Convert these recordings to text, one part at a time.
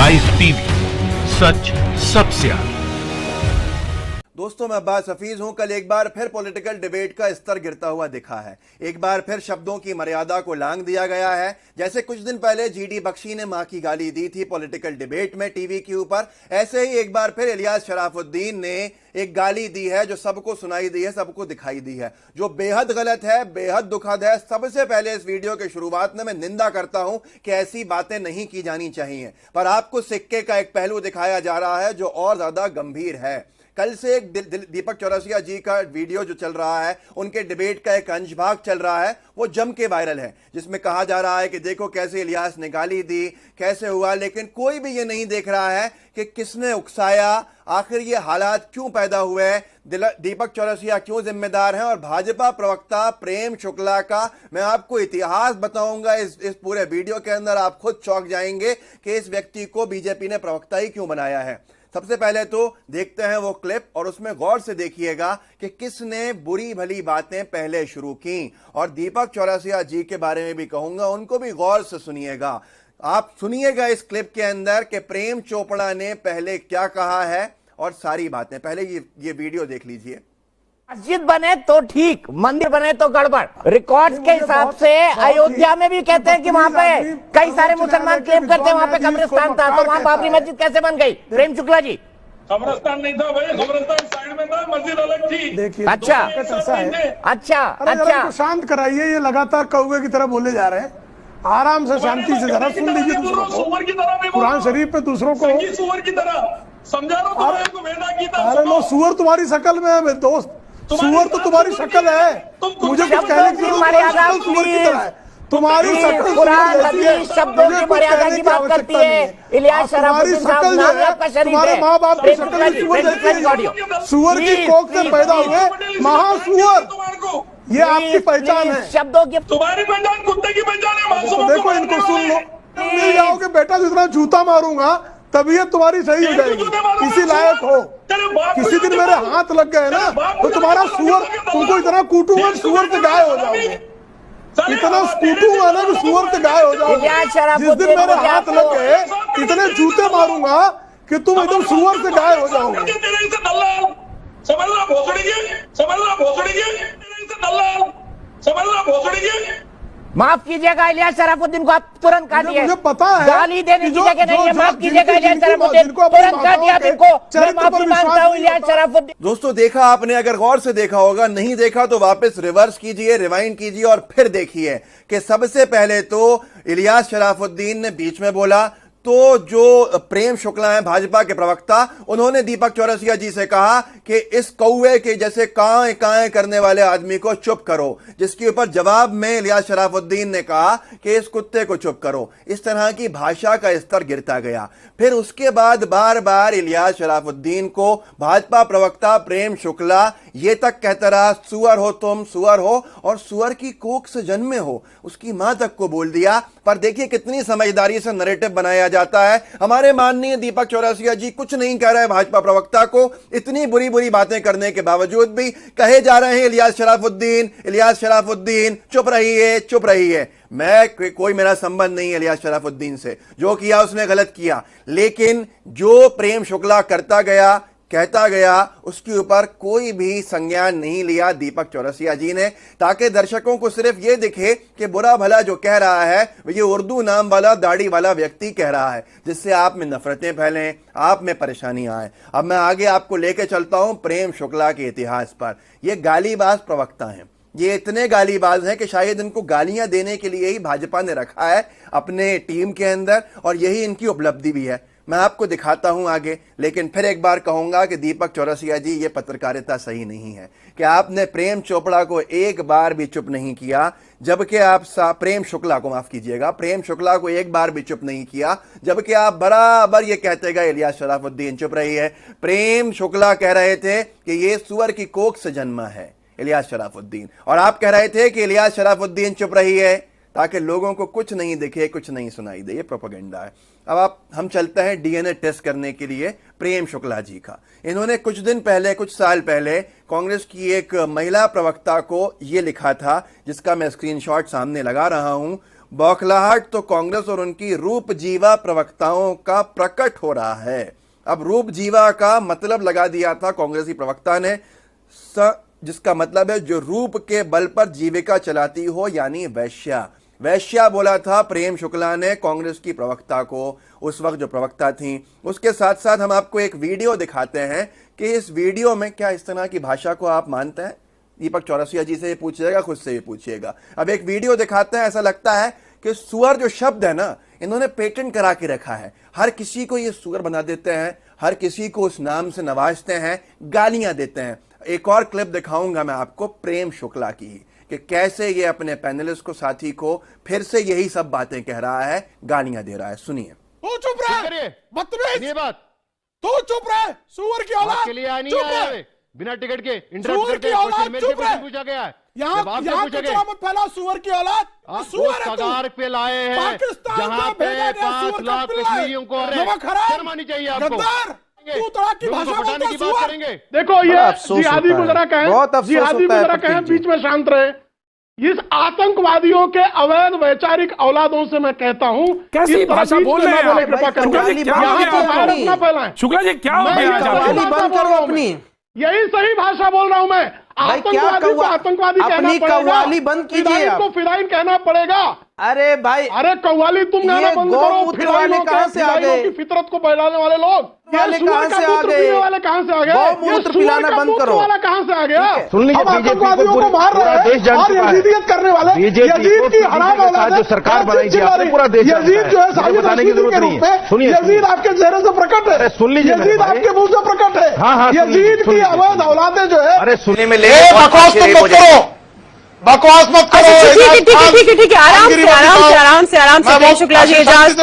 Live TV, सच सबसे आगे। दोस्तों, मैं अब्बास हफीज हूं। कल एक बार फिर पॉलिटिकल डिबेट का स्तर गिरता हुआ दिखा है। एक बार फिर शब्दों की मर्यादा को लांघ दिया गया है। जैसे कुछ दिन पहले जीडी बख्शी ने मां की गाली दी थी पॉलिटिकल डिबेट में टीवी के ऊपर, ऐसे ही एक बार फिर इलियास शराफुद्दीन ने एक गाली दी है जो सबको सुनाई दी है, सबको दिखाई दी है, जो बेहद गलत है, बेहद दुखद है। सबसे पहले इस वीडियो के शुरुआत में मैं निंदा करता हूं कि ऐसी बातें नहीं की जानी चाहिए, पर आपको सिक्के का एक पहलू दिखाया जा रहा है जो और ज्यादा गंभीर है। कल से एक दीपक चौरसिया जी का वीडियो जो चल रहा है, उनके डिबेट का एक अंश भाग चल रहा है, वो जम के वायरल है, जिसमें कहा जा रहा है कि देखो कैसे इलियास ने गाली दी, कैसे हुआ, लेकिन कोई भी ये नहीं देख रहा है कि किसने उकसाया, आखिर ये हालात क्यों पैदा हुए, दीपक चौरसिया क्यों जिम्मेदार हैं। और भाजपा प्रवक्ता प्रेम शुक्ला का मैं आपको इतिहास बताऊंगा इस पूरे वीडियो के अंदर। आप खुद चौंक जाएंगे कि इस व्यक्ति को बीजेपी ने प्रवक्ता ही क्यों बनाया है। सबसे पहले तो देखते हैं वो क्लिप और उसमें गौर से देखिएगा कि किसने बुरी भली बातें पहले शुरू की। और दीपक चौरसिया जी के बारे में भी कहूंगा, उनको भी गौर से सुनिएगा। आप सुनिएगा इस क्लिप के अंदर कि प्रेम चोपड़ा ने पहले क्या कहा है और सारी बातें। पहले ये वीडियो देख लीजिए। मस्जिद बने तो ठीक, मंदिर बने तो गड़बड़। रिकॉर्ड्स के हिसाब से अयोध्या में भी कहते हैं कि वहाँ पे कई सारे मुसलमान क्लेम करते हैं वहाँ पे कब्रिस्तान था, तो वहाँ बाबरी मस्जिद कैसे बन गई? प्रेम शुक्ला जी, कब्रिस्तान नहीं था भाई, कब्रिस्तान साइड में था, मस्जिद अलग थी। देखिए, अच्छा अच्छा, शांत कराइए। ये लगातार कौवे की तरह बोले जा रहे हैं। आराम से शांति से जरा सुन लीजिए दूसरों को। कुरान शरीफ पे दूसरों को सुअर की तरह समझा रहा हूं तुमको, वेदा की तरह। अरे लो, सुअर तुम्हारी शक्ल में है दोस्त, सुअर तो तुम्हारी शक्ल है। मुझे कुछ कहने की मर्यादा सुअर की तरह है तुम्हारी शक्ल। कुरान हदीस शब्दों की मर्यादा की बात करती है। इलियास शराफुद्दीन साहब नाम है आपका शरीफ है। तुम्हारे माँ बाप की शक्ल सुअर जैसी है। सुअर की कोख से पैदा हुए महासुअर, ये आपकी पहचान है। शब्दों की तुम्हारी पहचान कुत्ते की पहचान है। देखो, इनको सुन लो। मिल जाओगे बेटा, जितना जूता मारूंगा तबीयत तुम्हारी सही हो जाएगी, इसी लायक हो। किसी दिन मेरे हाथ लग गए ना तो तुम्हारा सुअर, तुमको इतना कूटूंगा सुअर से गाय हो जाओगे। इतना कूटूंगा ना कि सुअर से गाय हो जाओगे। जिस दिन मेरे हाथ लग गए, इतने जूते मारूंगा कि तुम एकदम सुअर से गाय हो जाओगे। समझ रहा भोसड़ी के, समझ रहा भोसड़ी के, समझ रहा भोसड़ी के। माफ कीजिएगा इलियास शराफुद्दीन को आप तुरंत काटिए। मुझे पता है गाली देने की जगह नहीं है। माफ कीजिएगा इलियास शराफुद्दीन, तुरंत काटिए आप इनको। मैं माफी मांगता हूं इलियास शराफुद्दीन। दोस्तों, देखा आपने? अगर गौर से देखा होगा, नहीं देखा तो वापस रिवर्स कीजिए, रिवाइंड कीजिए और फिर देखिए कि सबसे पहले तो इलियास शराफुद्दीन ने बीच में बोला, तो जो प्रेम शुक्ला हैं भाजपा के प्रवक्ता, उन्होंने दीपक चौरसिया जी से कहा कि इस कौवे के जैसे काएं काएं करने वाले आदमी को चुप करो, जिसके ऊपर जवाब में इलियास शराफुद्दीन ने कहा कि इस कुत्ते को चुप करो। इस तरह की भाषा का स्तर गिरता गया। फिर उसके बाद बार बार इलियास शराफुद्दीन को भाजपा प्रवक्ता प्रेम शुक्ला ये तक कहता रहा, सुअर हो तुम, सुअर हो, और सुअर की कोख से जन्मे हो, उसकी मां तक को बोल दिया। पर देखिए कितनी समझदारी से नैरेटिव बनाया जाता है। हमारे माननीय दीपक चौरसिया जी कुछ नहीं कह रहे भाजपा प्रवक्ता को, इतनी बुरी बुरी बातें करने के बावजूद भी कहे जा रहे हैं इलियास शराफुद्दीन, इलियास शराफुद्दीन चुप रहिए, चुप रहिए। मैं कोई मेरा संबंध नहीं है इलियास शराफुद्दीन से, जो किया उसने गलत किया, लेकिन जो प्रेम शुक्ला करता गया, कहता गया, उसके ऊपर कोई भी संज्ञान नहीं लिया दीपक चौरसिया जी ने, ताकि दर्शकों को सिर्फ ये दिखे कि बुरा भला जो कह रहा है ये उर्दू नाम वाला दाढ़ी वाला व्यक्ति कह रहा है, जिससे आप में नफरतें फैलें, आप में परेशानियां आए। अब मैं आगे आपको लेके चलता हूं प्रेम शुक्ला के इतिहास पर। ये गालीबाज प्रवक्ता हैं, ये इतने गालीबाज हैं कि शायद इनको गालियां देने के लिए ही भाजपा ने रखा है अपने टीम के अंदर, और यही इनकी उपलब्धि भी है। मैं आपको दिखाता हूं आगे, लेकिन फिर एक बार कहूंगा कि दीपक चौरसिया जी, ये पत्रकारिता सही नहीं है कि आपने प्रेम चोपड़ा को एक बार भी चुप नहीं किया, जबकि आप प्रेम शुक्ला को, माफ कीजिएगा, प्रेम शुक्ला को एक बार भी चुप नहीं किया, जबकि आप बराबर ये कहते गए इलियास शराफुद्दीन चुप रही है। प्रेम शुक्ला कह रहे थे कि ये सुअर की कोख से जन्मा है इलियास शराफुद्दीन, और आप कह रहे थे कि इलियास शराफुद्दीन चुप रही है ताकि लोगों को कुछ नहीं दिखे, कुछ नहीं सुनाई दे। ये प्रोपेगेंडा है। अब हम चलते हैं डीएनए टेस्ट करने के लिए प्रेम शुक्ला जी का। इन्होंने कुछ दिन पहले, कुछ साल पहले कांग्रेस की एक महिला प्रवक्ता को ये लिखा था, जिसका मैं स्क्रीनशॉट सामने लगा रहा हूं। बौखलाहट तो कांग्रेस और उनकी रूप जीवा प्रवक्ताओं का प्रकट हो रहा है। अब रूप जीवा का मतलब लगा दिया था कांग्रेसी प्रवक्ता ने, जिसका मतलब है जो रूप के बल पर जीविका चलाती हो, यानी वैश्या। वैश्या बोला था प्रेम शुक्ला ने कांग्रेस की प्रवक्ता को, उस वक्त जो प्रवक्ता थी। उसके साथ साथ हम आपको एक वीडियो दिखाते हैं कि इस वीडियो में क्या इस तरह की भाषा को आप मानते हैं। दीपक चौरसिया जी से पूछिएगा, खुद से भी पूछिएगा। अब एक वीडियो दिखाते हैं। ऐसा लगता है कि सुअर जो शब्द है ना, इन्होंने पेटेंट करा के रखा है। हर किसी को ये सुअर बना देते हैं, हर किसी को उस नाम से नवाजते हैं, गालियां देते हैं। एक और क्लिप दिखाऊंगा मैं आपको प्रेम शुक्ला की, कि कैसे ये अपने पैनलिस्ट को, साथी को फिर से यही सब बातें कह रहा है, गालियां दे रहा है। सुनिए। तू चुप रहे, बदतमीज। ये बात तू चुप रहे, सुअर की औलाद के लिए आया नहीं है, बिना टिकट के इंटरव्यू करके क्वेश्चन मेरे से पूछा गया है। यहाँ कचरा मत फैलाओ, सुअर की औलाद। सुअर है तू। पे लाए हैं जहाँ पे 5 लाख कश्मीरियों को शर्म आनी चाहिए आपको। तू तरह की भाषा बोलता है, सुअर। देखो ये जिहादी मुजरा कहें, जिहादी मुजरा कहें, बीच में शांत रहे। इस आतंकवादियों के अवैध वैचारिक औलादों से मैं कहता हूँ, कैसी भाषा बोल रहे हैं, कृपा करके यहाँ फैलाएं। शुक्ला जी क्या अपनी, यही सही भाषा बोल रहा हूँ मैं। आतंकवादी को आतंकवादी कहना पड़ेगा, कव्वाली बंद कीजिए, को फिदाइन कहना पड़ेगा। अरे भाई, अरे कव्वाली तुम गाना बंद करो। फिदाइनों कहाँ से आ गए? की फितरत को बहलाने वाले लोग वाले कहाँ से आ गए? वाले कहाँ से आ गए? मूत्र पिलाना बंद करो वाला कहाँ से आ गया? सुन लीजिए, आतंकवादियों को मार रहे हैं और यजीदियत करने वाले, यजीद की हराम औलाद जो सरकार बनाई थी, आपने पूरा देश यजीद जो है साजिद बताने की जरूरत नहीं है। सुनिए, यजीद आपके चेहरे से प्रकट है, सुन लीजिए, यजीद आपके मुंह से प्रकट है। यजीद की अवैध औलादें जो है, अरे सुनने में ले, बकवास तुम मत करो, बकवास मत करो। ठीक है, आराम से शुक्ला जी, एजाज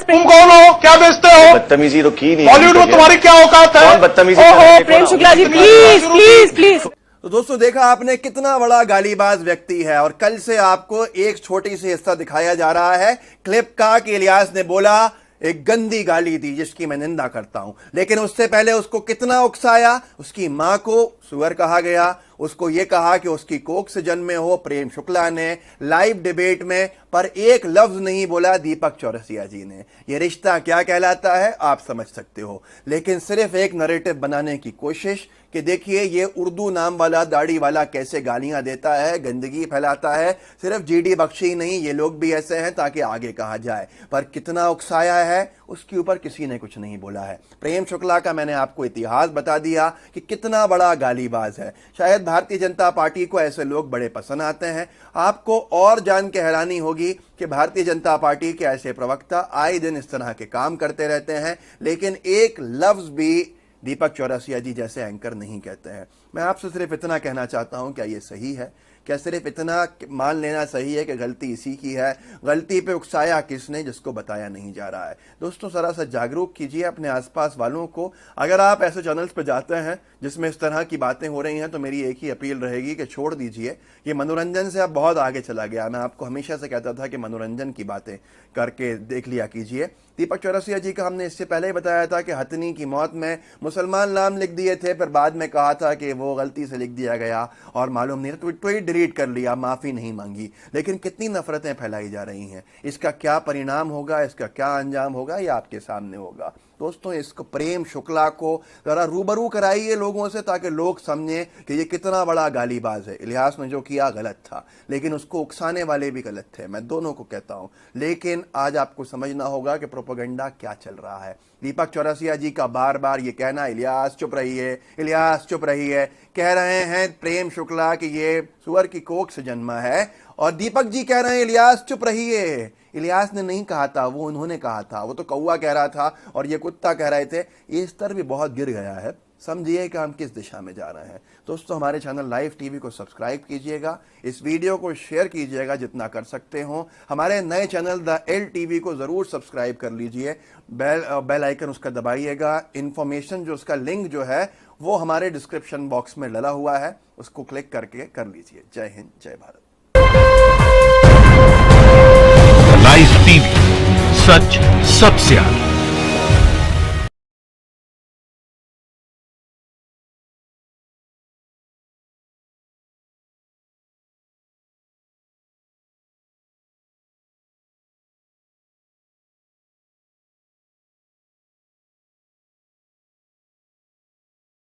तुम कौन हो, क्या बेचते हो? बदतमीजी तो की नहीं, बॉलीवुड में तुम्हारी क्या औकात है? बदतमीजी। प्रेम शुक्ला जी प्लीज। तो दोस्तों, देखा आपने कितना बड़ा गालीबाज व्यक्ति है। और कल से आपको एक छोटी सी हिस्सा दिखाया जा रहा है क्लिप का कि इलियास ने बोला, एक गंदी गाली दी जिसकी मैं निंदा करता हूं, लेकिन उससे पहले उसको कितना उकसाया। उसकी मां को सुअर कहा गया, उसको यह कहा कि उसकी कोख से जन्मे हो प्रेम शुक्ला ने लाइव डिबेट में, पर एक लफ्ज नहीं बोला दीपक चौरसिया जी ने। यह रिश्ता क्या कहलाता है आप समझ सकते हो। लेकिन सिर्फ एक नैरेटिव बनाने की कोशिश कि देखिए ये उर्दू नाम वाला दाढ़ी वाला कैसे गालियां देता है, गंदगी फैलाता है। सिर्फ जीडी बख्शी नहीं, ये लोग भी ऐसे हैं ताकि आगे कहा जाए। पर कितना उकसाया है उसके ऊपर किसी ने कुछ नहीं बोला है। प्रेम शुक्ला का मैंने आपको इतिहास बता दिया कि कितना बड़ा गालीबाज है। शायद भारतीय जनता पार्टी को ऐसे लोग बड़े पसंद आते हैं। आपको और जान के हैरानी होगी कि भारतीय जनता पार्टी के ऐसे प्रवक्ता आए दिन इस तरह के काम करते रहते हैं, लेकिन एक लफ्ज भी दीपक चौरसिया जी जैसे एंकर नहीं कहते हैं। मैं आपसे सिर्फ इतना कहना चाहता हूं, क्या ये सही है? क्या सिर्फ इतना मान लेना सही है कि गलती इसी की है? गलती पे उकसाया किसने जिसको बताया नहीं जा रहा है? दोस्तों, जरा सा जागरूक कीजिए अपने आसपास वालों को। अगर आप ऐसे चैनल्स पर जाते हैं जिसमें इस तरह की बातें हो रही हैं तो मेरी एक ही अपील रहेगी कि छोड़ दीजिए। ये मनोरंजन से अब बहुत आगे चला गया। मैं आपको हमेशा से कहता था कि मनोरंजन की बातें करके देख लिया कीजिए। दीपक चौरसिया जी का हमने इससे पहले ही बताया था कि हथनी की मौत में मुसलमान नाम लिख दिए थे, फिर बाद में कहा था कि वो गलती से लिख दिया गया और मालूम नहीं, ट्वीट डिलीट कर लिया, माफी नहीं मांगी। लेकिन कितनी नफरतें फैलाई जा रही हैं, इसका क्या परिणाम होगा, इसका क्या अंजाम होगा, ये आपके सामने होगा। दोस्तों, इसको प्रेम शुक्ला को जरा रूबरू कराइए लोगों से ताकि लोग समझें कि ये कितना बड़ा गालीबाज है। इलियास ने जो किया गलत था, लेकिन उसको उकसाने वाले भी गलत थे, मैं दोनों को कहता हूं। लेकिन आज आपको समझना होगा कि प्रोपेगेंडा क्या चल रहा है। दीपक चौरसिया जी का बार बार ये कहना, इलियास चुप रहिए, इलियास चुप रहिए, कह रहे हैं प्रेम शुक्ला कि ये सुअर की कोख से जन्मा है, और दीपक जी कह रहे हैं इलियास चुप रहिए। इलियास ने नहीं कहा था, वो उन्होंने कहा था, वो तो कौवा कह रहा था और ये कुत्ता कह रहे थे। ये स्तर भी बहुत गिर गया है। समझिए कि हम किस दिशा में जा रहे हैं। दोस्तों, हमारे चैनल लाइव टीवी को सब्सक्राइब कीजिएगा, इस वीडियो को शेयर कीजिएगा जितना कर सकते हो। हमारे नए चैनल द एल टीवी को जरूर सब्सक्राइब कर लीजिए, बेल आइकन उसका दबाइएगा। इंफॉर्मेशन जो उसका लिंक जो है वो हमारे डिस्क्रिप्शन बॉक्स में डला हुआ है, उसको क्लिक करके कर लीजिए। जय हिंद, जय भारत। लाइव टीवी, सच सबसे आगे।